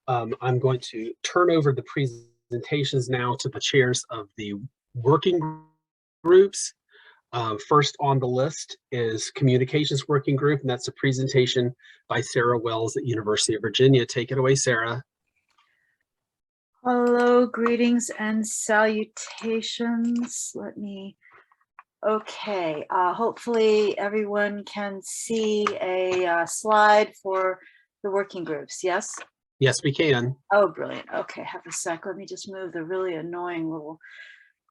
I'm going to turn over the presentations now to the chairs of the working groups. First on the list is Communications Working Group, and that's a presentation by Sarah Wells at University of Virginia. Take it away, Sarah. Hello, greetings and salutations. Hopefully everyone can see a slide for the working groups, yes? Yes, we can. Oh, brilliant. Okay, have a sec. Let me just move the really annoying little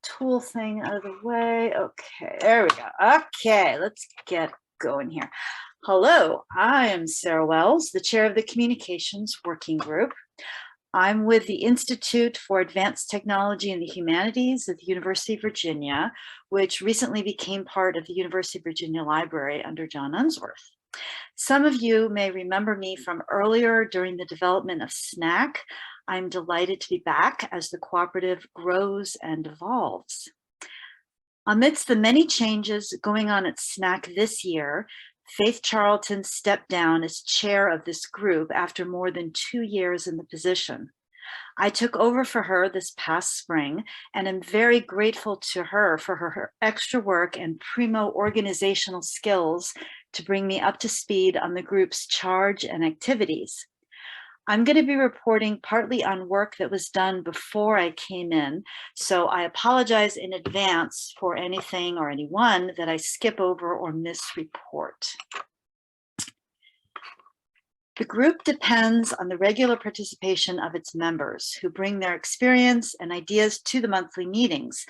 tool thing out of the way. Okay, there we go. Okay, let's get going here. Hello, I am Sarah Wells, the chair of the Communications Working Group. I'm with the Institute for Advanced Technology and the Humanities at the University of Virginia, which recently became part of the University of Virginia Library under John Unsworth. Some of you may remember me from earlier during the development of SNAC. I'm delighted to be back as the cooperative grows and evolves. Amidst the many changes going on at SNAC this year, Faith Charlton stepped down as chair of this group after more than 2 years in the position. I took over for her this past spring and am very grateful to her for her extra work and primo organizational skills to bring me up to speed on the group's charge and activities. I'm going to be reporting partly on work that was done before I came in, so I apologize in advance for anything or anyone that I skip over or misreport. The group depends on the regular participation of its members who bring their experience and ideas to the monthly meetings.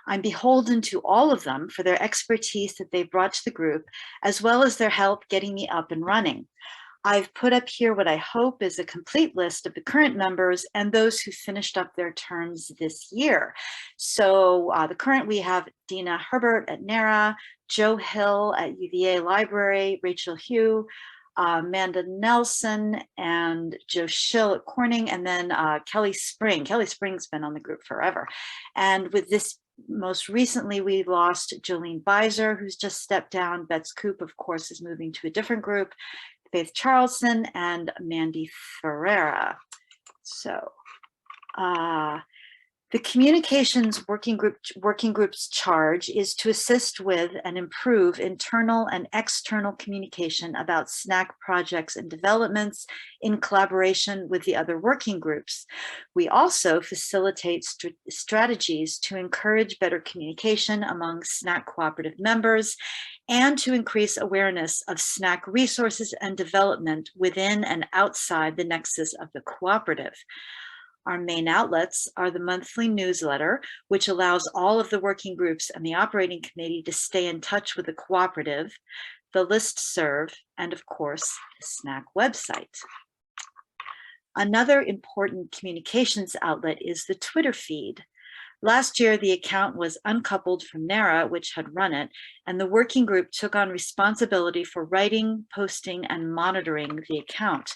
I'm beholden to all of them for their expertise that they've brought to the group, as well as their help getting me up and running. I've put up here what I hope is a complete list of the current members and those who finished up their terms this year. So we have Dina Herbert at NARA, Joe Hill at UVA Library, Rachel Hugh, Amanda Nelson, and Joe Schill at Corning, and then Kelly Spring. Kelly Spring's been on the group forever. And with this, most recently, we lost Jolene Beiser, who's just stepped down. Bets Coop, of course, is moving to a different group. Faith Charlson and Mandy Ferreira. So the Communications Working Group's charge is to assist with and improve internal and external communication about SNAC projects and developments in collaboration with the other working groups. We also facilitate strategies to encourage better communication among SNAC cooperative members and to increase awareness of SNAC resources and development within and outside the nexus of the cooperative. Our main outlets are the monthly newsletter, which allows all of the working groups and the operating committee to stay in touch with the cooperative, the listserv, and of course, the SNAC website. Another important communications outlet is the Twitter feed. Last year, the account was uncoupled from NARA, which had run it, and the working group took on responsibility for writing, posting, and monitoring the account.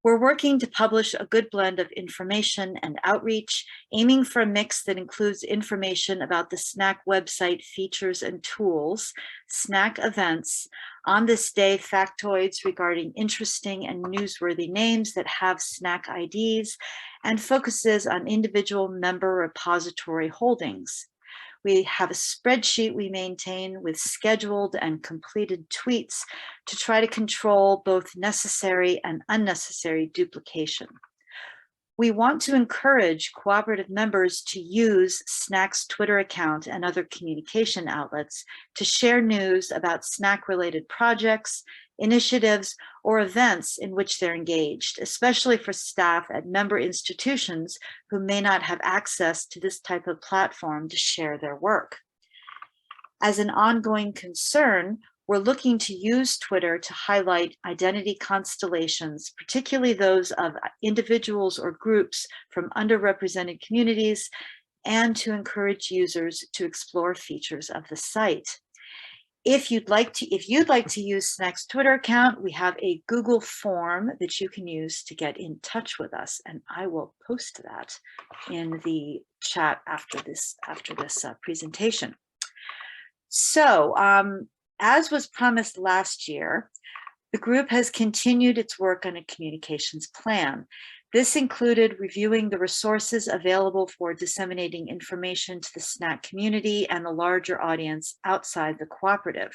We're working to publish a good blend of information and outreach, aiming for a mix that includes information about the SNAC website features and tools, SNAC events, on this day factoids regarding interesting and newsworthy names that have SNAC IDs, and focuses on individual member repository holdings. We have a spreadsheet we maintain with scheduled and completed tweets to try to control both necessary and unnecessary duplication. We want to encourage cooperative members to use SNAC's Twitter account and other communication outlets to share news about SNAC-related projects, initiatives, or events in which they're engaged, especially for staff at member institutions who may not have access to this type of platform to share their work. As an ongoing concern, we're looking to use Twitter to highlight identity constellations, particularly those of individuals or groups from underrepresented communities, and to encourage users to explore features of the site. If you'd like to use SNAC's Twitter account, we have a Google form that you can use to get in touch with us, and I will post that in the chat after this presentation. So, as was promised last year, the group has continued its work on a communications plan. This included reviewing the resources available for disseminating information to the SNAC community and the larger audience outside the cooperative.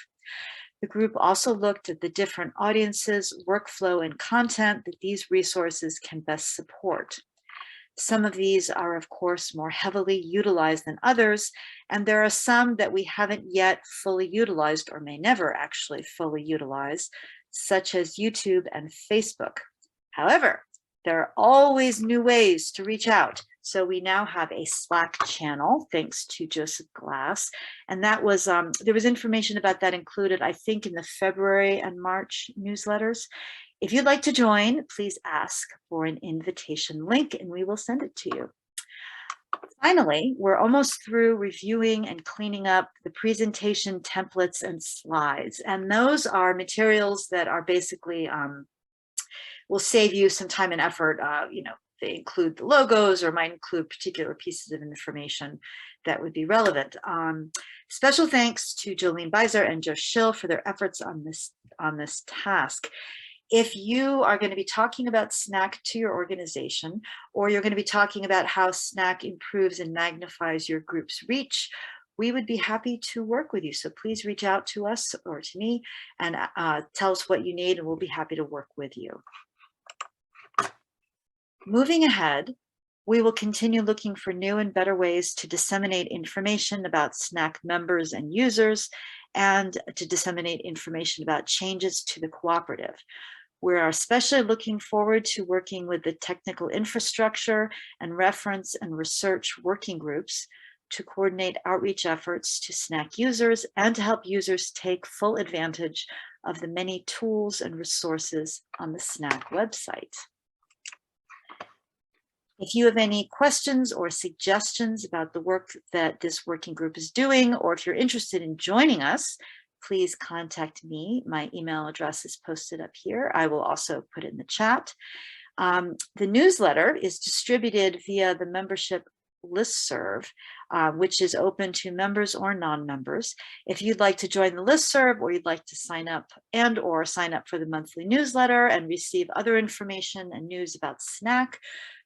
The group also looked at the different audiences, workflow, and content that these resources can best support. Some of these are, of course, more heavily utilized than others, and there are some that we haven't yet fully utilized or may never actually fully utilize, such as YouTube and Facebook. However, there are always new ways to reach out. So we now have a Slack channel, thanks to Joseph Glass. And that was, there was information about that included, I think, in the February and March newsletters. If you'd like to join, please ask for an invitation link and we will send it to you. Finally, we're almost through reviewing and cleaning up the presentation templates and slides. And those are materials that are basically, will save you some time and effort. You know, they include the logos or might include particular pieces of information that would be relevant. Special thanks to Jolene Beiser and Joe Schill for their efforts on this task. If you are going to be talking about SNAC to your organization, or you're going to be talking about how SNAC improves and magnifies your group's reach, we would be happy to work with you. So please reach out to us or to me and tell us what you need, and we'll be happy to work with you. Moving ahead, we will continue looking for new and better ways to disseminate information about SNAC members and users, and to disseminate information about changes to the cooperative. We're especially looking forward to working with the technical infrastructure and reference and research working groups to coordinate outreach efforts to SNAC users and to help users take full advantage of the many tools and resources on the SNAC website. If you have any questions or suggestions about the work that this working group is doing, or if you're interested in joining us, please contact me. My email address is posted up here. I will also put it in the chat. The newsletter is distributed via the membership listserv, which is open to members or non-members. If you'd like to join the listserv, or you'd like to sign up or sign up for the monthly newsletter and receive other information and news about SNAC,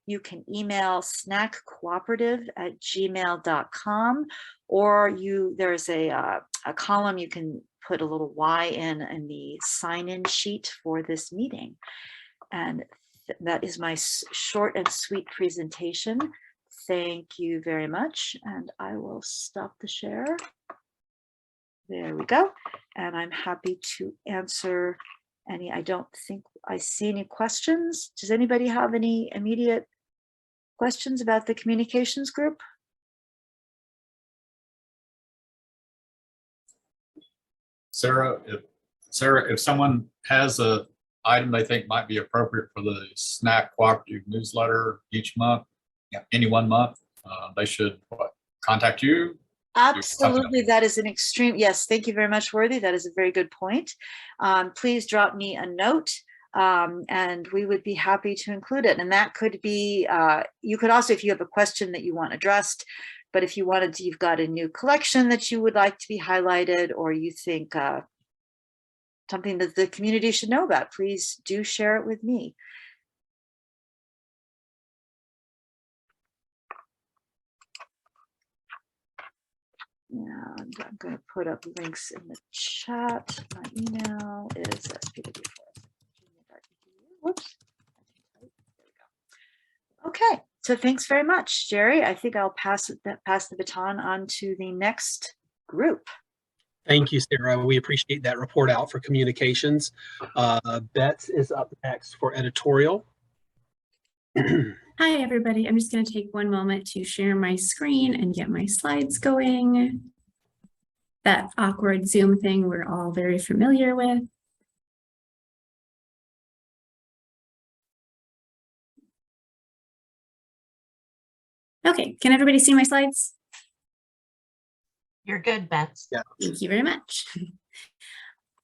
you can email snaccooperative@gmail.com, or there's a column you can put a little Y in the sign-in sheet for this meeting. And that is my short and sweet presentation. Thank you very much. And I will stop the share. There we go. And I'm happy to answer any. I don't think I see any questions. Does anybody have any immediate questions about the communications group? Sarah, if someone has an item they think might be appropriate for the SNAC cooperative newsletter each month, any 1 month, they should contact you? Absolutely, that is an extreme, yes, thank you very much, Worthy. That is a very good point. Please drop me a note and we would be happy to include it. And that could be, you could also, if you have a question that you want addressed, but if you wanted to, you've got a new collection that you would like to be highlighted, or you think something that the community should know about, please do share it with me. And I'm going to put up links in the chat. My email is spw4. Whoops. There we go. Okay, so thanks very much, Jerry. I think I'll pass the baton on to the next group. Thank you, Sarah. We appreciate that report out for communications. Bets is up next for editorial. Hi, everybody. I'm just going to take one moment to share my screen and get my slides going. That awkward Zoom thing we're all very familiar with. Okay, can everybody see my slides? You're good, Beth. Yeah. Thank you very much.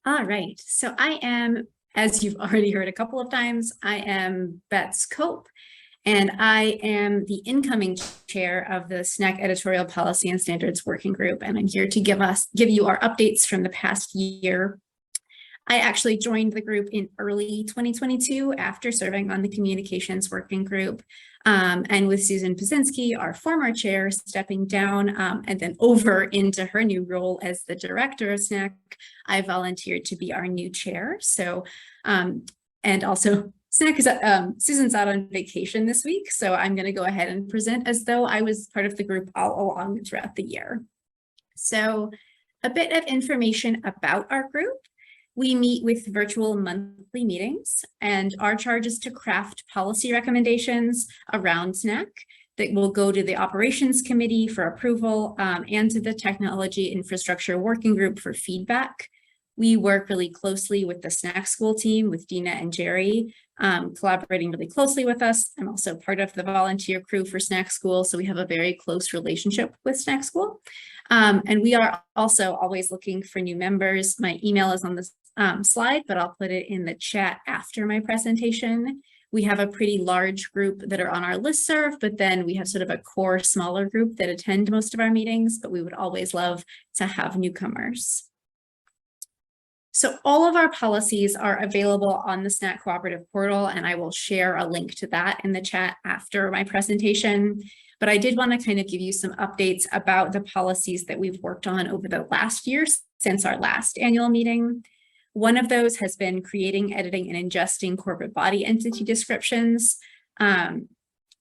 All right, so I am, as you've already heard a couple of times, I am Beth Cope, and I am the incoming chair of the SNAC Editorial Policy and Standards Working Group, and I'm here to give you our updates from the past year. I actually joined the group in early 2022 after serving on the communications working group. And with Susan Pazinski, our former chair, stepping down and then over into her new role as the director of SNAC, I volunteered to be our new chair. So, and also SNAC is, Susan's out on vacation this week, so I'm going to go ahead and present as though I was part of the group all along throughout the year. So a bit of information about our group. We meet with virtual monthly meetings, and our charge is to craft policy recommendations around SNAC that will go to the operations committee for approval and to the technology infrastructure working group for feedback. We work really closely with the SNACSchool team, with Dina and Jerry, collaborating really closely with us. I'm also part of the volunteer crew for SNACSchool, so we have a very close relationship with SNACSchool. And we are also always looking for new members. My email is on this slide, but I'll put it in the chat after my presentation. We have a pretty large group that are on our listserv, but then we have sort of a core smaller group that attend most of our meetings, but we would always love to have newcomers. So all of our policies are available on the SNAC Cooperative portal, and I will share a link to that in the chat after my presentation. But I did want to kind of give you some updates about the policies that we've worked on over the last year since our last annual meeting. One of those has been creating, editing, and ingesting corporate body entity descriptions,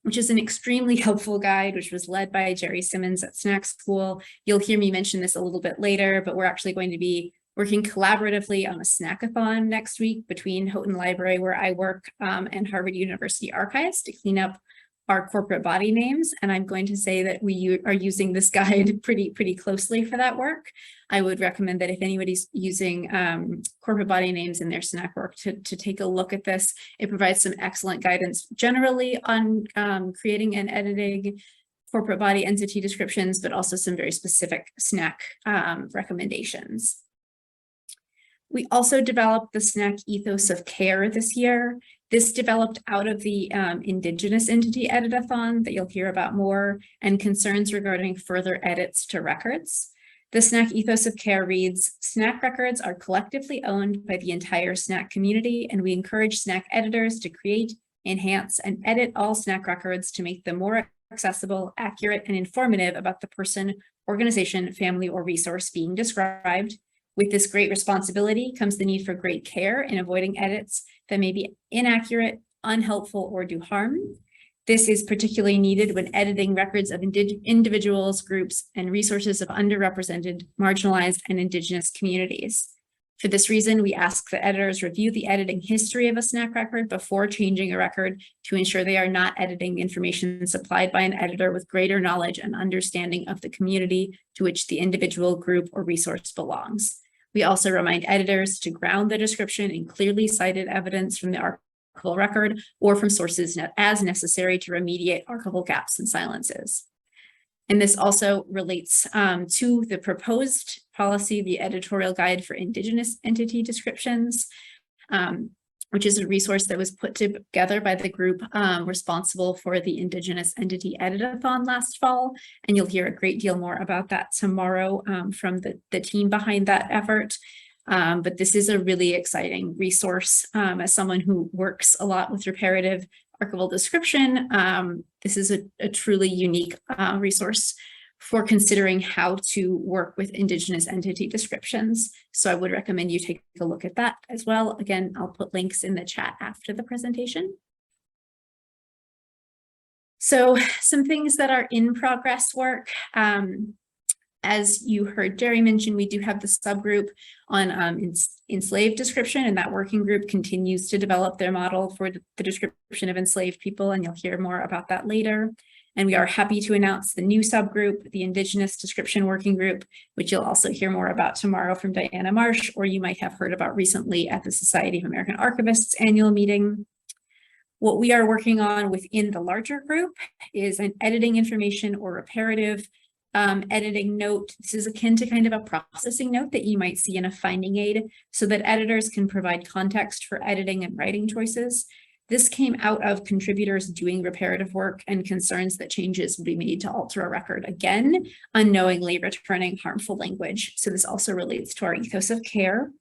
which is an extremely helpful guide, which was led by Jerry Simmons at SNACSchool. You'll hear me mention this a little bit later, but we're actually going to be working collaboratively on a snackathon next week between Houghton Library, where I work, and Harvard University Archives to clean up our corporate body names. And I'm going to say that we are using this guide pretty closely for that work. I would recommend that if anybody's using corporate body names in their SNAC work to take a look at this. It provides some excellent guidance generally on creating and editing corporate body entity descriptions, but also some very specific SNAC recommendations. We also developed the SNAC Ethos of Care this year. This developed out of the Indigenous Entity Editathon that you'll hear about more, and concerns regarding further edits to records. The SNAC Ethos of Care reads, SNAC records are collectively owned by the entire SNAC community, and we encourage SNAC editors to create, enhance, and edit all SNAC records to make them more accessible, accurate, and informative about the person, organization, family, or resource being described. With this great responsibility comes the need for great care in avoiding edits that may be inaccurate, unhelpful, or do harm. This is particularly needed when editing records of individuals, groups, and resources of underrepresented, marginalized, and Indigenous communities. For this reason, we ask that editors review the editing history of a SNAC record before changing a record to ensure they are not editing information supplied by an editor with greater knowledge and understanding of the community to which the individual, group, or resource belongs. We also remind editors to ground the description in clearly cited evidence from the archival record or from sources as necessary to remediate archival gaps and silences. And this also relates to the proposed policy, the editorial guide for Indigenous entity descriptions, which is a resource that was put together by the group responsible for the Indigenous Entity Editathon last fall. And you'll hear a great deal more about that tomorrow from the team behind that effort. But this is a really exciting resource. As someone who works a lot with reparative archival description, this is a truly unique resource for considering how to work with Indigenous entity descriptions. So I would recommend you take a look at that as well. Again, I'll put links in the chat after the presentation. So some things that are in progress work. As you heard Jerry mention, we do have the subgroup on enslaved description, and that working group continues to develop their model for the description of enslaved people, and you'll hear more about that later. And we are happy to announce the new subgroup, the Indigenous Description Working Group, which you'll also hear more about tomorrow from Diana Marsh, or you might have heard about recently at the Society of American Archivists annual meeting. What we are working on within the larger group is an editing information or reparative editing note. This is akin to kind of a processing note that you might see in a finding aid so that editors can provide context for editing and writing choices. This came out of contributors doing reparative work and concerns that changes would be made to alter a record, again, unknowingly returning harmful language. So this also relates to our ethos of care.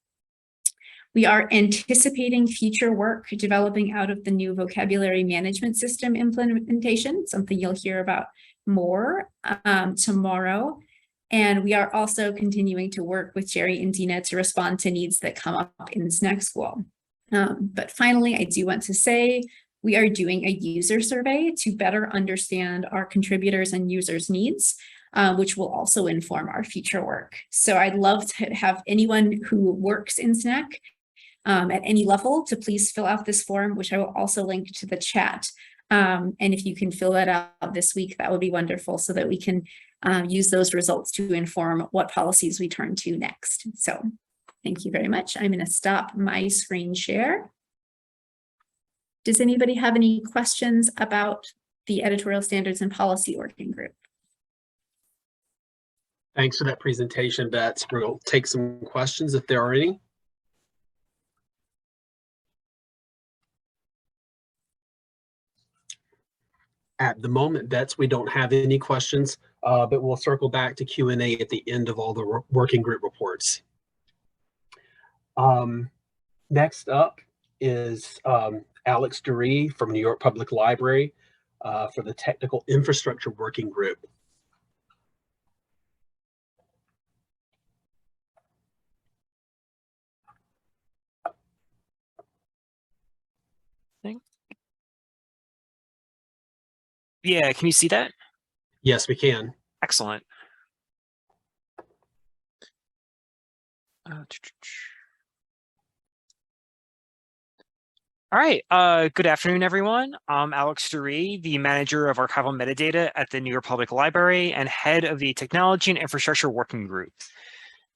We are anticipating future work developing out of the new vocabulary management system implementation, something you'll hear about more tomorrow. And we are also continuing to work with Jerry and Dina to respond to needs that come up in the SNACSchool. But finally, I do want to say we are doing a user survey to better understand our contributors and users' needs, which will also inform our future work. So I'd love to have anyone who works in SNAC at any level to please fill out this form, which I will also link to the chat. And if you can fill that out this week, that would be wonderful so that we can use those results to inform what policies we turn to next. So thank you very much. I'm going to stop my screen share. Does anybody have any questions about the Editorial Standards and Policy Working Group? Thanks for that presentation, Bets. We'll take some questions if there are any. At the moment, Bets, we don't have any questions, but we'll circle back to Q&A at the end of all the working group reports. Next up is Alex Duryee from New York Public Library for the Technical Infrastructure Working Group. Yeah, can you see that? Yes, we can. Excellent. All right, good afternoon, everyone. I'm Alex Duryee, the manager of archival metadata at the New York Public Library and head of the Technology and Infrastructure Working Group.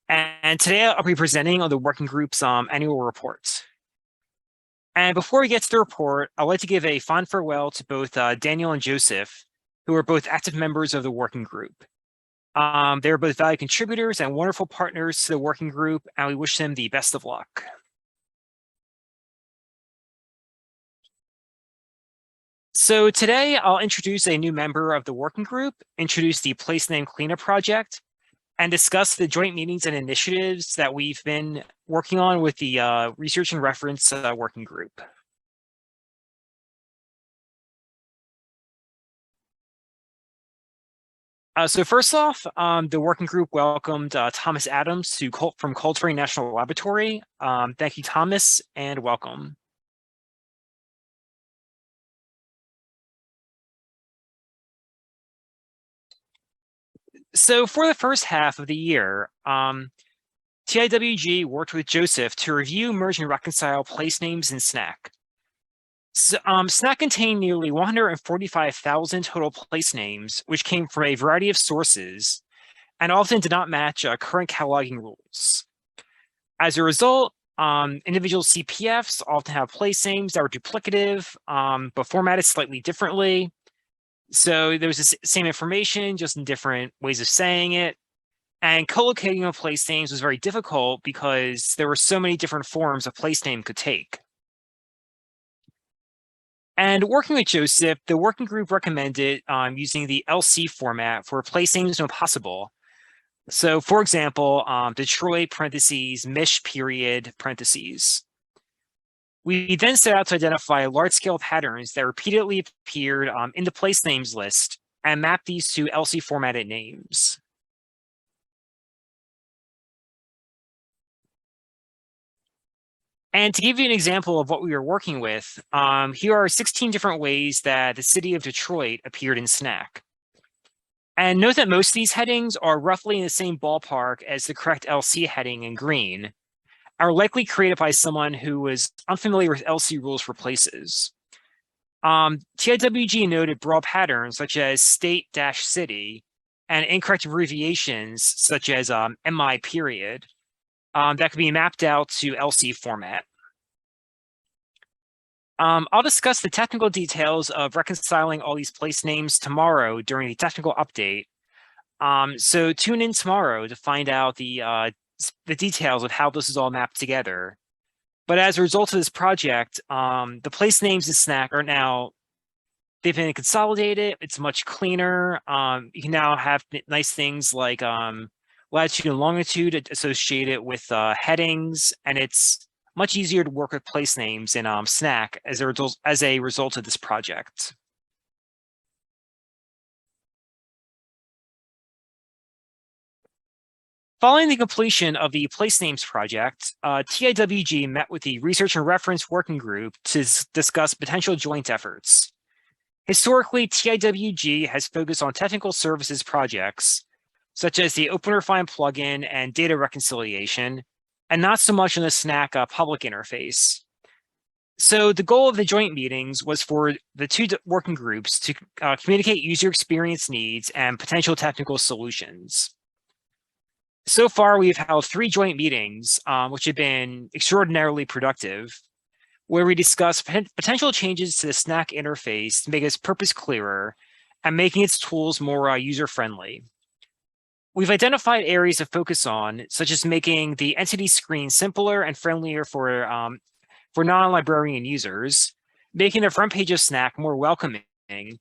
And today I'll be presenting on the working group's annual reports. And before we get to the report, I'd like to give a fond farewell to both Daniel and Joseph, who are both active members of the working group. They are both valued contributors and wonderful partners to the working group, and we wish them the best of luck. So today I'll introduce a new member of the working group, introduce the Place Name Cleanup Project, and discuss the joint meetings and initiatives that we've been working on with the Research and Reference Working Group. So first off, the working group welcomed Thomas Adams from Coltrane National Laboratory. Thank you, Thomas, and welcome. So for the first half of the year, TIWG worked with Joseph to review, merge, and reconcile place names in SNAC. So, SNAC contained nearly 145,000 total place names, which came from a variety of sources and often did not match current cataloging rules. As a result, individual CPFs often have place names that were duplicative, but formatted slightly differently. So there was the same information, just in different ways of saying it. And co-locating of place names was very difficult because there were so many different forms a place name could take. And working with Joseph, the working group recommended using the LC format for place names when possible. So for example, Detroit parentheses, Mich period parentheses. We then set out to identify large-scale patterns that repeatedly appeared in the place names list and map these to LC formatted names. And to give you an example of what we were working with, here are 16 different ways that the city of Detroit appeared in SNAC. And note that most of these headings are roughly in the same ballpark as the correct LC heading in green, are likely created by someone who was unfamiliar with LC rules for places. TIWG noted broad patterns such as state-city and incorrect abbreviations such as MI period that could be mapped out to LC format. I'll discuss the technical details of reconciling all these place names tomorrow during the technical update. So tune in tomorrow to find out the details of how this is all mapped together. But as a result of this project, the place names in SNAC are now, they've been consolidated. It's much cleaner. You can now have nice things like latitude and longitude associated with headings, and it's much easier to work with place names in SNAC as a result of this project. Following the completion of the Place Names project, TIWG met with the Research and Reference Working Group to discuss potential joint efforts. Historically, TIWG has focused on technical services projects, such as the OpenRefine plugin and data reconciliation, and not so much on the SNAC public interface. So the goal of the joint meetings was for the two working groups to communicate user experience needs and potential technical solutions. So far, we've held 3 joint meetings, which have been extraordinarily productive, where we discuss potential changes to the SNAC interface to make its purpose clearer and making its tools more user-friendly. We've identified areas to focus on, such as making the entity screen simpler and friendlier for non-librarian users, making the front page of SNAC more welcoming, and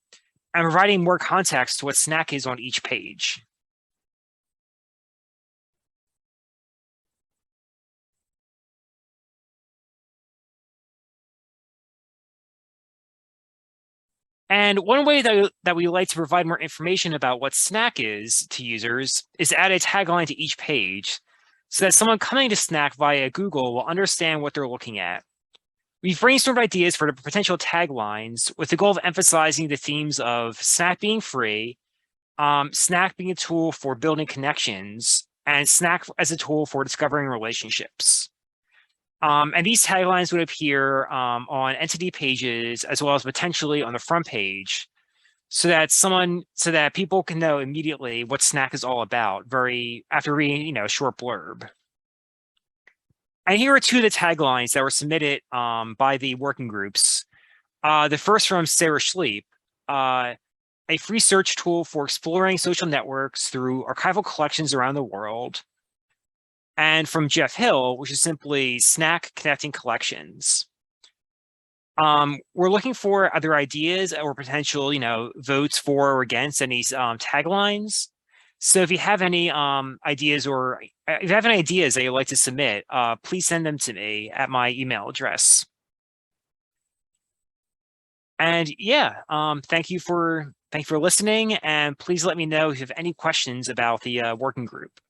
providing more context to what SNAC is on each page. And one way that we like to provide more information about what SNAC is to users is add a tagline to each page so that someone coming to SNAC via Google will understand what they're looking at. We've brainstormed ideas for the potential taglines with the goal of emphasizing the themes of SNAC being free, SNAC being a tool for building connections, and SNAC as a tool for discovering relationships. And these taglines would appear on entity pages as well as potentially on the front page, so that people can know immediately what SNAC is all about after reading a short blurb. And here are 2 of the taglines that were submitted by the working groups. The first from Sarah Schleep, a free search tool for exploring social networks through archival collections around the world. And from Jeff Hill, which is simply SNAC connecting collections. We're looking for other ideas or potential, votes for or against any taglines. So if you have any ideas or if you have any ideas that you'd like to submit, please send them to me at my email address. And yeah, thank you for listening, and please let me know if you have any questions about the working group.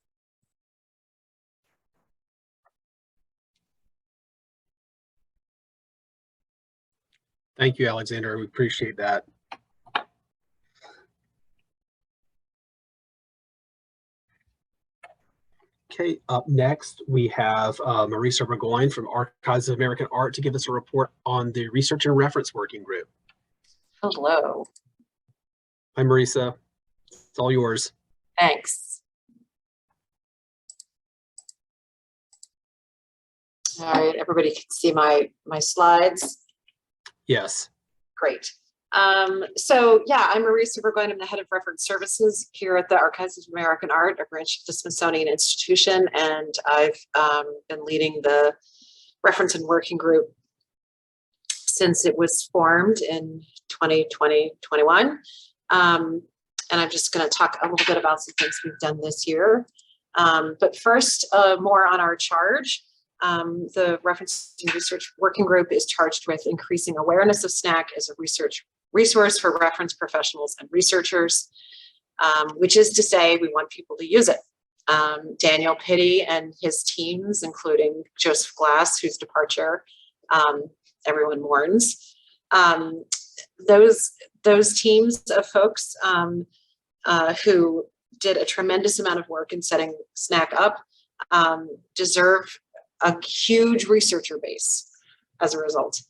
Thank you, Alexander. We appreciate that. Okay, up next, we have Marisa Bourgoin from Archives of American Art to give us a report on the Research and Reference Working Group. Hello. Hi, Marisa. It's all yours. Thanks. All right, everybody can see my slides. Yes. Great. So yeah, I'm Marisa Bourgoin. I'm the head of reference services here at the Archives of American Art, a branch of the Smithsonian Institution, and I've been leading the reference and working group since it was formed in 2020-21. And I'm just going to talk a little bit about some things we've done this year. But first, more on our charge. The Reference and Research Working Group is charged with increasing awareness of SNAC as a research resource for reference professionals and researchers, which is to say we want people to use it. Daniel Pitti and his teams, including Joseph Glass, whose departure everyone mourns, those teams of folks who did a tremendous amount of work in setting SNAC up deserve a huge researcher base as a result.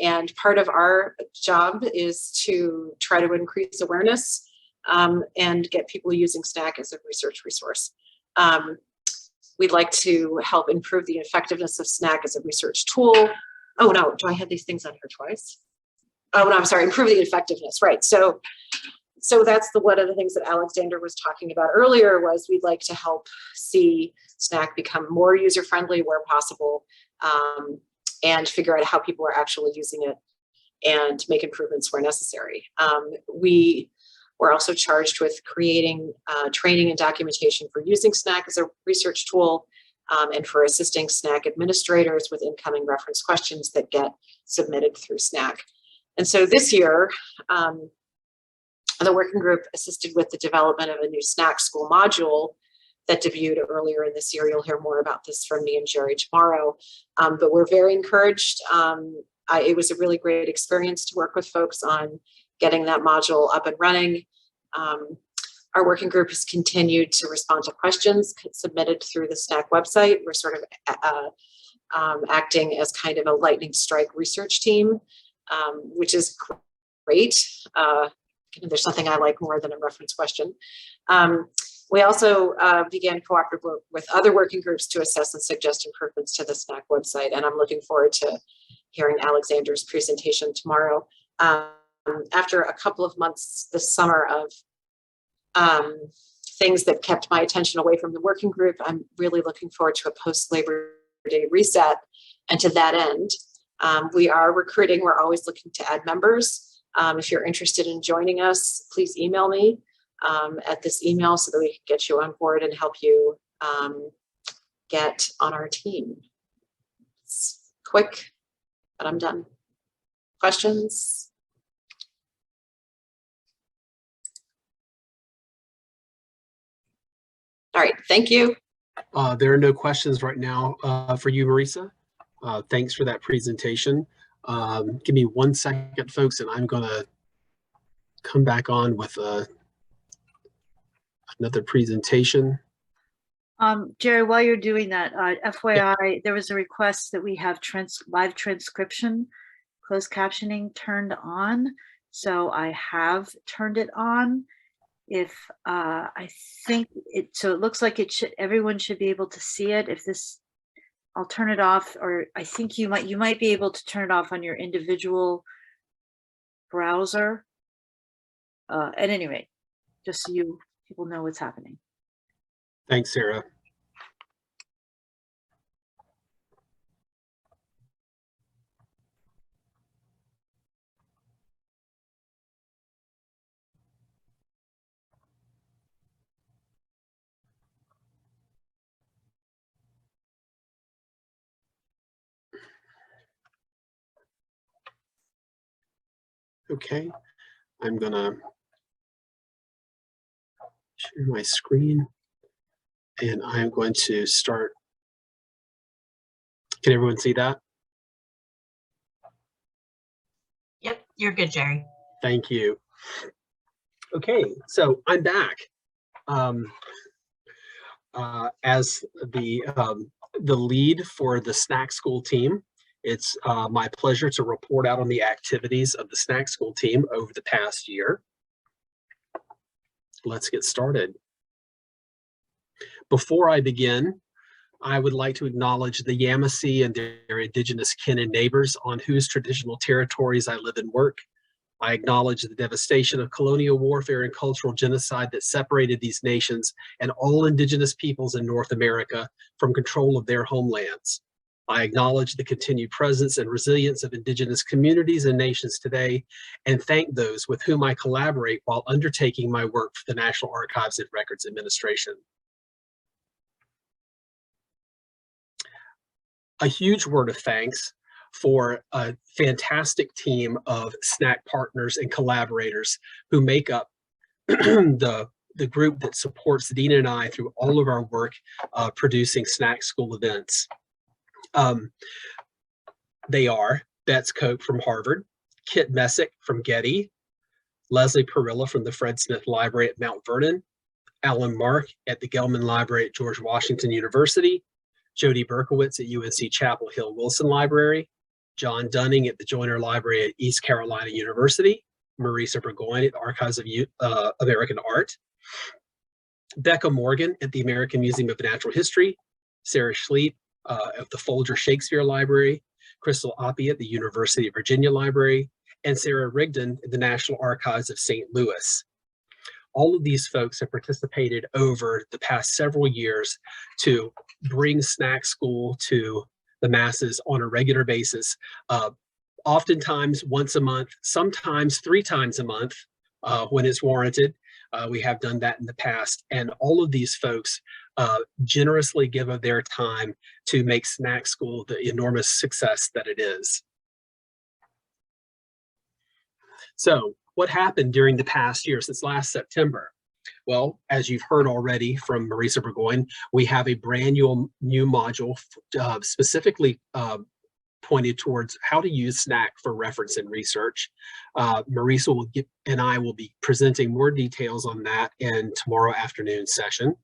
And part of our job is to try to increase awareness and get people using SNAC as a research resource. We'd like to help improve the effectiveness of SNAC as a research tool. Oh no, do I have these things on here twice? Oh no, I'm sorry, improve the effectiveness, right. So that's one of the things that Alexander was talking about earlier was we'd like to help see SNAC become more user-friendly where possible, and figure out how people are actually using it and make improvements where necessary. We were also charged with creating training and documentation for using SNAC as a research tool. and for assisting SNAC administrators with incoming reference questions that get submitted through SNAC. And so this year, the working group assisted with the development of a new SNACSchool module that debuted earlier in this year. You'll hear more about this from me and Jerry tomorrow, but we're very encouraged. It was a really great experience to work with folks on getting that module up and running. Our working group has continued to respond to questions submitted through the SNAC website. We're sort of acting as kind of a lightning strike research team, which is great. There's something I like more than a reference question. We also began cooperative work with other working groups to assess and suggest improvements to the SNAC website, and I'm looking forward to hearing Alexander's presentation tomorrow. After a couple of months this summer of things that kept my attention away from the working group, I'm really looking forward to a post-Labor Day reset. And to that end, we are recruiting. We're always looking to add members. If you're interested in joining us, please email me at this email so that we can get you on board and help you get on our team. It's quick, but I'm done. Questions? All right, thank you. There are no questions right now for you, Marisa. Thanks for that presentation. Give me 1 second, folks, and I'm gonna come back on with another presentation. Jerry, while you're doing that, FYI, there was a request that we have live transcription, closed captioning turned on. So I have turned it on. If I think it, so it looks like it should, everyone should be able to see it. If this, I'll turn it off, or I think you might be able to turn it off on your individual browser. At any rate, just so people know what's happening. Thanks, Sarah. Okay, I'm gonna share my screen and I'm going to start. Can everyone see that? Yep, you're good, Jerry. Thank you. Okay, so I'm back as the lead for the SNACSchool team. It's my pleasure to report out on the activities of the SNACSchool team over the past year. Let's get started. Before I begin, I would like to acknowledge the Yamasee and their indigenous kin and neighbors on whose traditional territories I live and work. I acknowledge the devastation of colonial warfare and cultural genocide that separated these nations and all indigenous peoples in North America from control of their homelands. I acknowledge the continued presence and resilience of indigenous communities and nations today, and thank those with whom I collaborate while undertaking my work for the National Archives and Records Administration. A huge word of thanks for a fantastic team of SNAC partners and collaborators who make up the group that supports Dina and I through all of our work producing SNACSchool events. They are Betts Cope from Harvard, Kit Messick from Getty, Leslie Perilla from the Fred Smith Library at Mount Vernon, Alan Mark at the Gelman Library at George Washington University, Jody Berkowitz at UNC Chapel Hill Wilson Library, John Dunning at the Joyner Library at East Carolina University, Marisa Bourgoin at the Archives of American Art, Becca Morgan at the American Museum of Natural History, Sarah Schleep of the Folger Shakespeare Library, Crystal Oppie at the University of Virginia Library, and Sarah Rigdon at the National Archives of St. Louis. All of these folks have participated over the past several years to bring SNACSchool to the masses on a regular basis, oftentimes once a month, sometimes 3 times a month, when it's warranted. We have done that in the past, and all of these folks generously give of their time to make SNACSchool the enormous success that it is. So what happened during the past year since last September? Well, as you've heard already from Marisa Bourgoin, we have a brand new module specifically pointed towards how to use SNAC for reference and research. Marisa and I will be presenting more details on that in tomorrow afternoon session.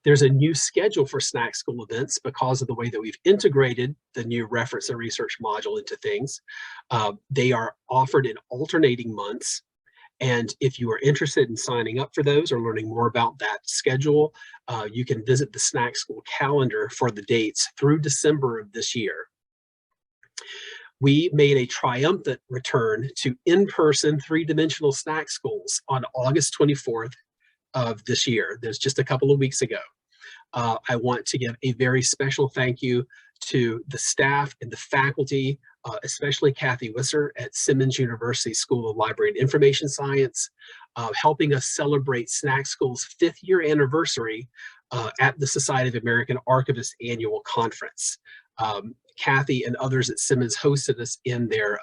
There's a new schedule for SNACSchool events because of the way that we've integrated the new reference and research module into things. They are offered in alternating months. And if you are interested in signing up for those or learning more about that schedule, you can visit the SNACSchool calendar for the dates through December of this year. We made a triumphant return to in-person three-dimensional SNACSchools on August 24th of this year. There's just a couple of weeks ago. I want to give a very special thank you to the staff and the faculty, especially Kathy Wisser at Simmons University School of Library and Information Science, helping us celebrate SNACSchool's 5th year anniversary at the Society of American Archivists annual conference. Kathy and others at Simmons hosted us in their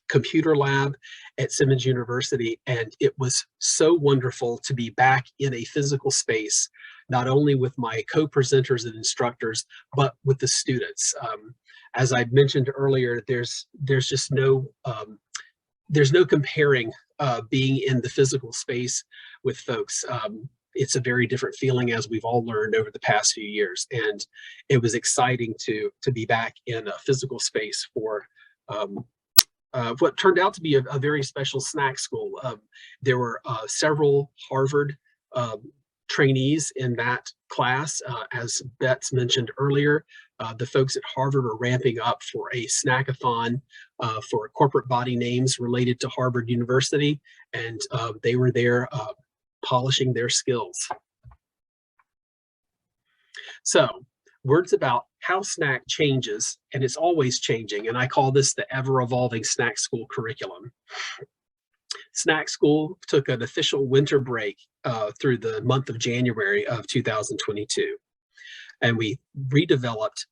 computer lab at Simmons University, and it was so wonderful to be back in a physical space, not only with my co-presenters and instructors, but with the students. As I mentioned earlier, there's just no comparing being in the physical space with folks. It's a very different feeling, as we've all learned over the past few years, and it was exciting to be back in a physical space for what turned out to be a very special SNACSchool. There were several Harvard trainees in that class. As Bets mentioned earlier, the folks at Harvard are ramping up for a snackathon for corporate body names related to Harvard University, and they were there polishing their skills. So, words about how SNAC changes, and it's always changing, and I call this the ever-evolving SNACSchool curriculum. SNACSchool took an official winter break through the month of January of 2022, and we redeveloped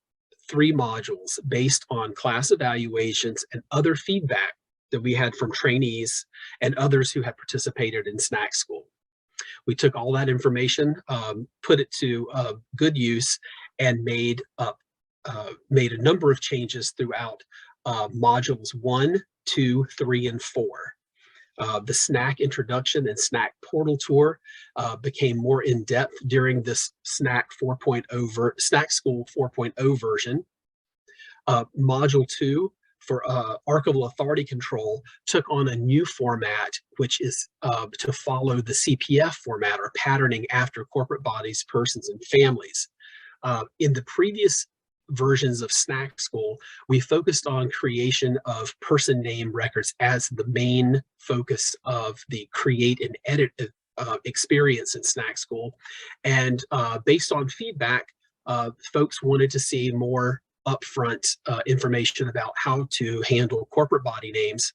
3 modules based on class evaluations and other feedback that we had from trainees and others who had participated in SNACSchool. We took all that information, put it to good use, and made a number of changes throughout modules 1, 2, 3, and 4. The SNAC introduction and SNAC portal tour became more in-depth during this SNACSchool 4.0 version. Module 2 for archival authority control took on a new format, which is to follow the CPF format, or patterning after corporate bodies, persons, and families. In the previous versions of SNACSchool, we focused on creation of person name records as the main focus of the create and edit experience in SNACSchool. And based on feedback, folks wanted to see more upfront information about how to handle corporate body names,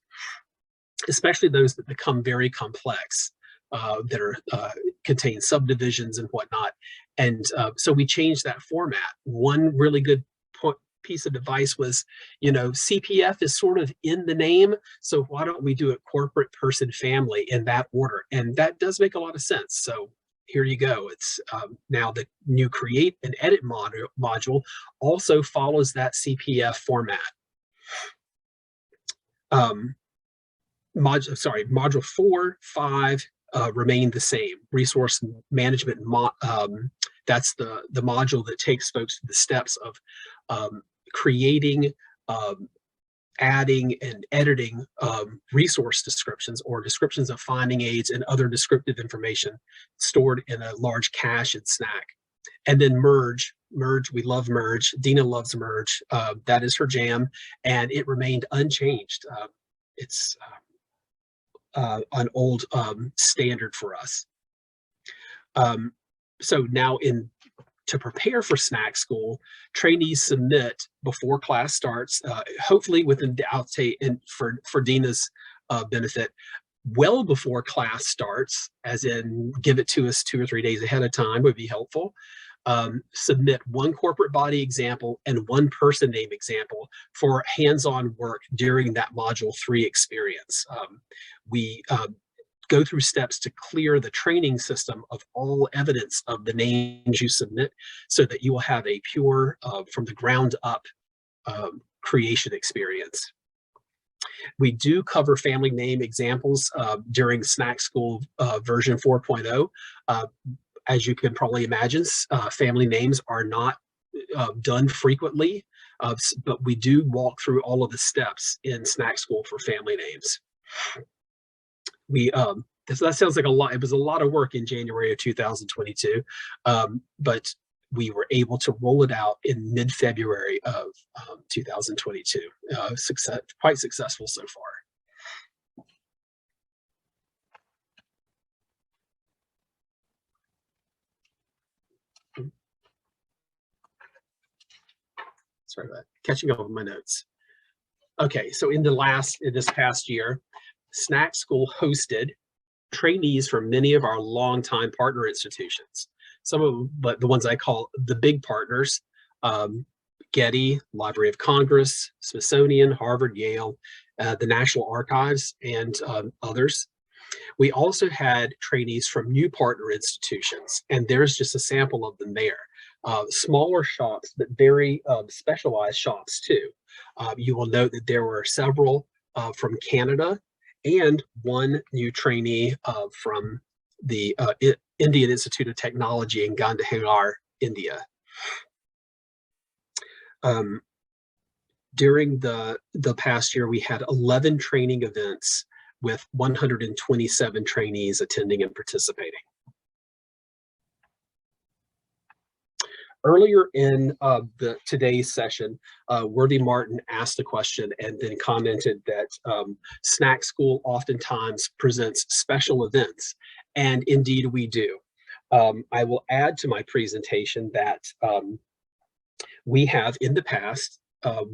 especially those that become very complex, that are contain subdivisions and whatnot. And so we changed that format. One really good piece of advice was, CPF is sort of in the name, so why don't we do it corporate, person, family in that order? And that does make a lot of sense. So here you go. It's now the new create and edit module also follows that CPF format. Module 4, 5 remain the same. Resource management, that's the module that takes folks to the steps of creating, adding, and editing resource descriptions, or descriptions of finding aids and other descriptive information stored in a large cache in SNAC. And then merge, we love merge. Dina loves merge. That is her jam, and it remained unchanged. It's an old standard for us. So now to prepare for SNACSchool, trainees submit before class starts, hopefully within, I'll say, for Dina's benefit, well before class starts, as in give it to us 2 or 3 days ahead of time would be helpful. Submit one corporate body example and one person name example for hands-on work during that module 3 experience. We go through steps to clear the training system of all evidence of the names you submit so that you will have a pure, from the ground up creation experience. We do cover family name examples during SNACSchool version 4.0. As you can probably imagine, family names are not done frequently, but we do walk through all of the steps in SNACSchool for family names. We that sounds like a lot. It was a lot of work in January of 2022, but we were able to roll it out in mid-February of 2022. Quite successful so far. Sorry about that. Catching up with my notes. Okay, so in this past year, SNACSchool hosted trainees from many of our longtime partner institutions. Some of the ones I call the big partners, Getty, Library of Congress, Smithsonian, Harvard, Yale, the National Archives, and others. We also had trainees from new partner institutions, and there's just a sample of them there. Smaller shops, but very specialized shops too. You will note that there were several from Canada and one new trainee from the Indian Institute of Technology in Gandhinagar, India. During the past year, we had 11 training events with 127 trainees attending and participating. Earlier in today's session, Worthy Martin asked a question and then commented that SNACSchool oftentimes presents special events, and indeed we do. I will add to my presentation that we have in the past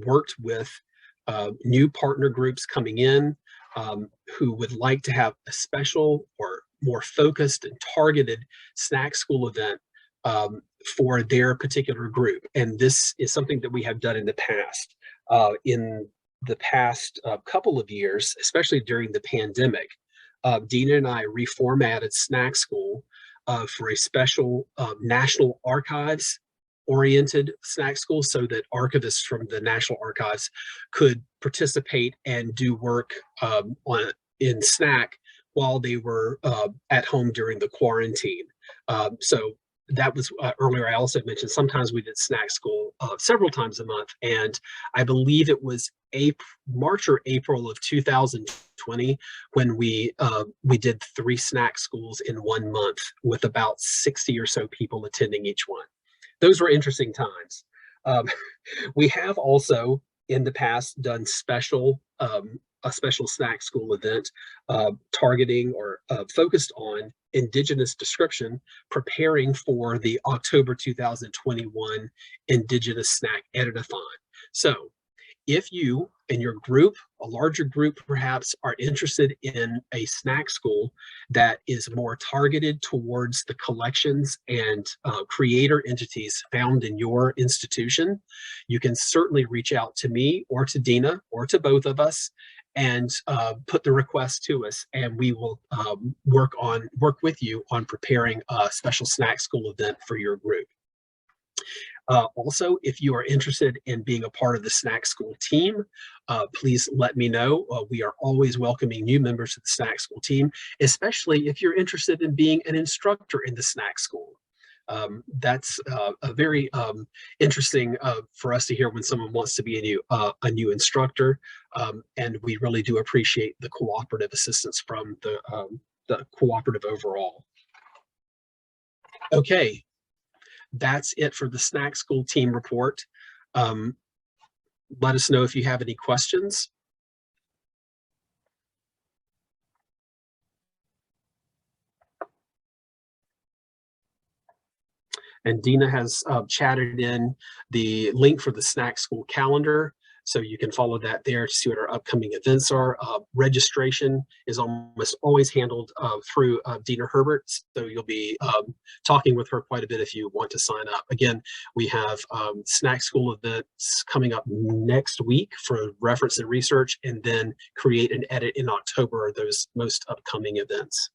worked with new partner groups coming in who would like to have a special or more focused and targeted SNACSchool event for their particular group. And this is something that we have done in the past. In the past couple of years, especially during the pandemic, Dina and I reformatted SNACSchool for a special National Archives oriented SNACSchool so that archivists from the National Archives could participate and do work in SNAC while they were at home during the quarantine. So that was earlier. I also mentioned sometimes we did SNACSchool several times a month, and I believe it was March or April of 2020 when we did 3 SNACSchools in 1 month with about 60 or so people attending each one. Those were interesting times. We have also in the past done a special SNACSchool event targeting or focused on Indigenous description, preparing for the October 2021 Indigenous SNAC Editathon. So if you and your group, a larger group perhaps, are interested in a SNACSchool that is more targeted towards the collections and creator entities found in your institution, you can certainly reach out to me or to Dina or to both of us and put the request to us, and we will work with you on preparing a special SNACSchool event for your group. Also, if you are interested in being a part of the SNACSchool team, please let me know. We are always welcoming new members of the SNACSchool team, especially if you're interested in being an instructor in the SNACSchool. That's a very interesting for us to hear when someone wants to be a new instructor, and we really do appreciate the cooperative assistance from the cooperative overall. Okay. That's it for the SNACSchool team report. Let us know if you have any questions. And Dina has chatted in the link for the SNACSchool calendar. So you can follow that there to see what our upcoming events are. Registration is almost always handled through Dina Herbert. So you'll be talking with her quite a bit if you want to sign up. Again, we have SNACSchool events coming up next week for reference and research, and then Create and Edit in October are those most upcoming events.